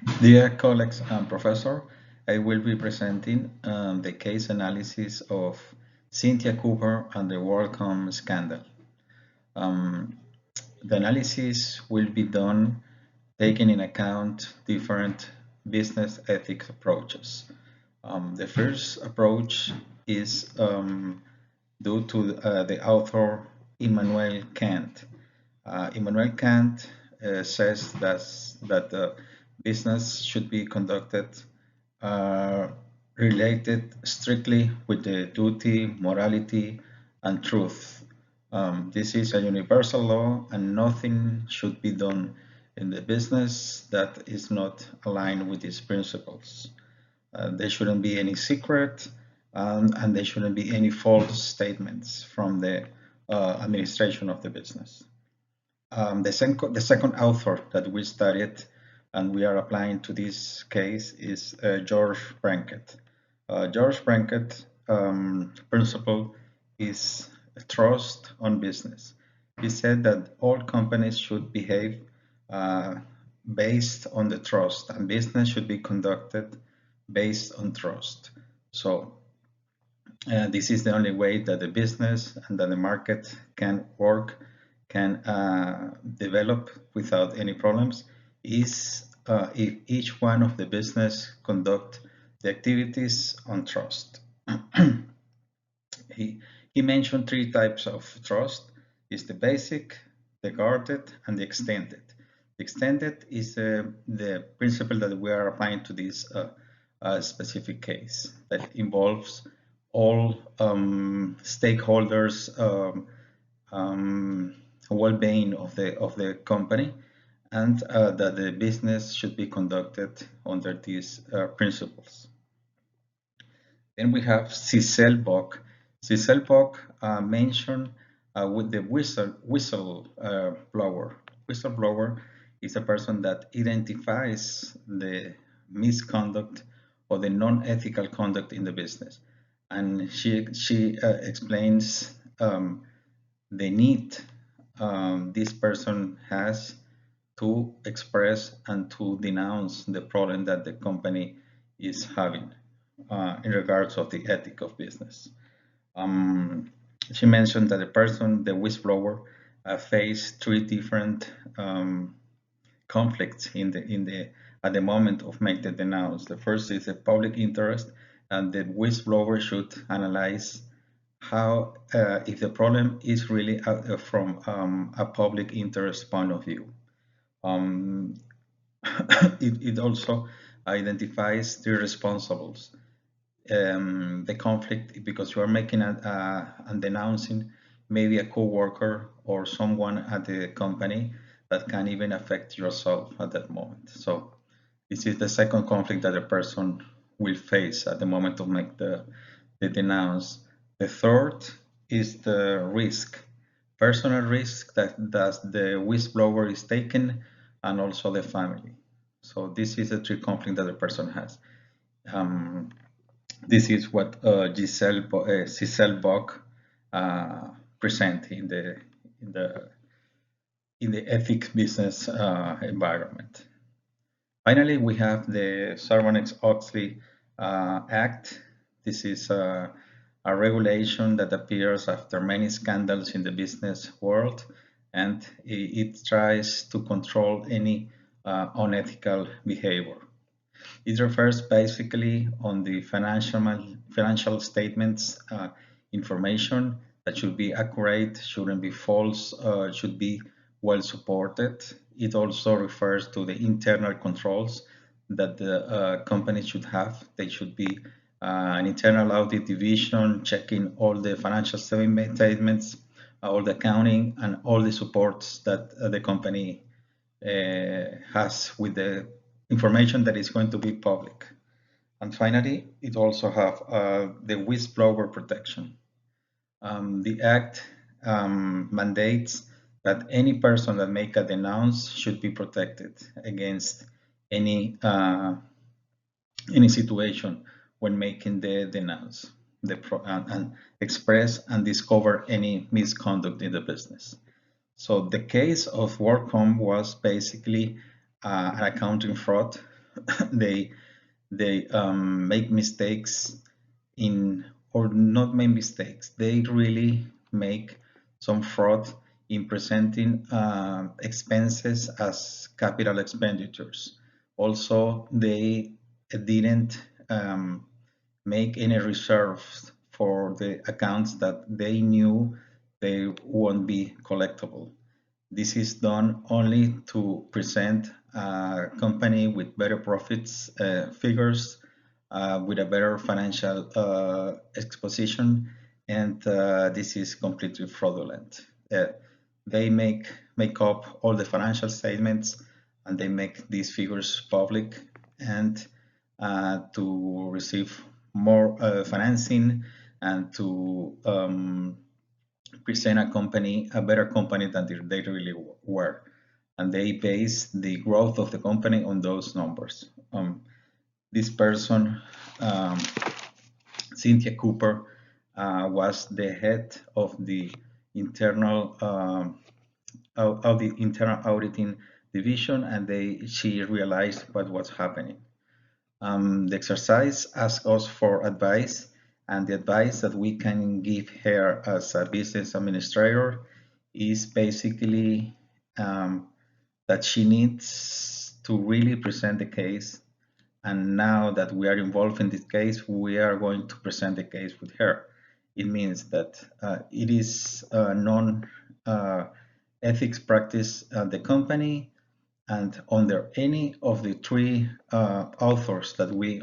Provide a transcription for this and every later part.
Dear colleagues and professor, I will be presenting the case analysis of Cynthia Cooper and the WorldCom scandal. Um, the analysis will be done taking in account different business ethics approaches. The first approach is due to the author Immanuel Kant. Immanuel Kant says that business should be conducted uh, related strictly with the duty, morality, and truth. This is a universal law, and nothing should be done in the business that is not aligned with these principles. There shouldn't be any secret, and there shouldn't be any false statements from the administration of the business. The second author that we studied and we are applying to this case is George Brankett. George Brankett principle is trust on business. He said that all companies should behave uh, based on the trust, and business should be conducted based on trust. So this is the only way that the business and that the market can work, can develop without any problems, is if each one of the business conduct the activities on trust. he, he mentioned three types of trust. Is the basic, the guarded, and the extended. The extended is the principle that we are applying to this specific case that involves all stakeholders' well-being of the company, and that the business should be conducted under these principles. Then we have Ciselbock. Ciselbock mentioned with the whistleblower. Whistleblower is a person that identifies the misconduct or the non-ethical conduct in the business, and she explains the need this person has to express and to denounce the problem that the company is having in regards of the ethic of business. She mentioned that the whistleblower, faced three different conflicts at the moment of making the denounce. The first is the public interest, and the whistleblower should analyze how if the problem is really from a public interest point of view. Um, it also identifies the responsibles. The conflict because you are making and denouncing maybe a co-worker or someone at the company that can even affect yourself at that moment. So this is the second conflict that a person will face at the moment of make the denounce. The third is the risk, personal risk that the whistleblower is taking, and also the family. So this is the three conflict that the person has. This is what Giselle Bock present in the ethics business environment. Finally, we have the Sarbanes-Oxley Act. This is a regulation that appears after many scandals in the business world, and it tries to control any unethical behavior. It refers basically on the financial statements information that should be accurate, shouldn't be false, should be well supported. It also refers to the internal controls that the company should have. They should be an internal audit division checking all the financial statements, all the accounting, and all the supports that the company has with the information that is going to be public. And finally, it also have the whistleblower protection. The Act mandates that any person that make a denounce should be protected against any situation when making the denounce, and express and discover any misconduct in the business. So the case of WorldCom was basically an accounting fraud they make mistakes in, or not make mistakes, they really make some fraud in presenting expenses as capital expenditures. Also, they didn't make any reserves for the accounts that they knew they won't be collectible. This is done only to present a company with better profits figures, with a better financial exposition, and this is completely fraudulent. They make up all the financial statements, and they make these figures public, and to receive more financing, and to present a company, a better company than they really were. And they base the growth of the company on those numbers. This person, um, Cynthia Cooper, was the head of the internal of the internal auditing division, and she realized what was happening. The exercise asked us for advice, and the advice that we can give her as a business administrator is basically that she needs to really present the case. And now that we are involved in this case, we are going to present the case with her. It means that it is a non-ethics practice at the company, and under any of the three authors that we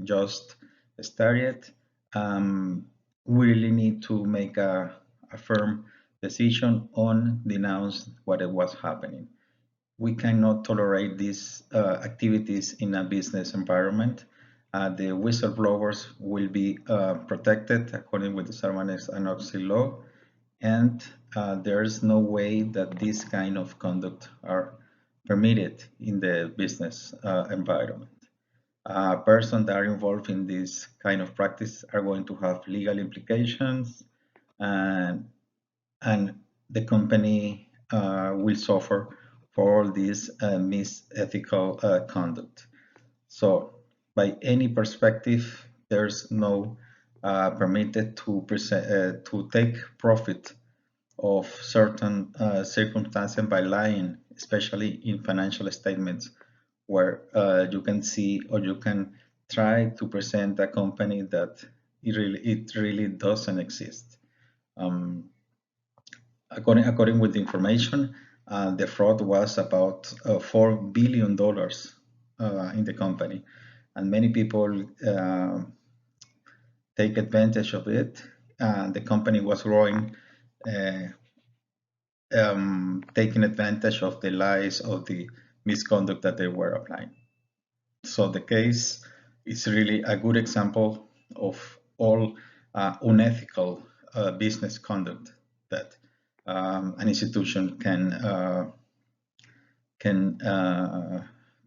just studied, we really need to make a firm decision on denounce what it was happening. We cannot tolerate these activities in a business environment. The whistleblowers will be protected according with the Sarbanes-Oxley law, and there's no way that this kind of conduct are permitted in the business environment. Persons that are involved in this kind of practice are going to have legal implications, and the company will suffer for all this misethical conduct. So, by any perspective, there's no permitted to take profit of certain circumstances by lying, especially in financial statements, where you can see, or you can try to present a company that it really doesn't exist. Um, according with the information, the fraud was about $4 billion in the company, and many people take advantage of it. The company was growing, taking advantage of the lies, of the misconduct that they were applying. So the case is really a good example of all unethical business conduct that an institution can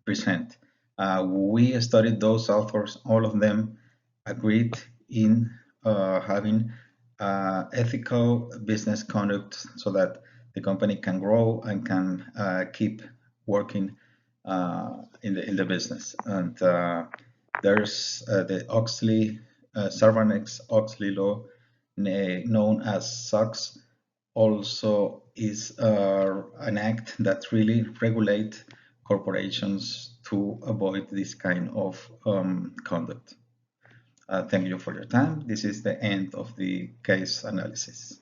present. We studied those authors; all of them agreed in having ethical business conduct so that the company can grow and can keep working in the business. And there's the Sarbanes-Oxley law, known as SOX, also is an act that really regulates corporations to avoid this kind of conduct. Thank you for your time. This is the end of the case analysis.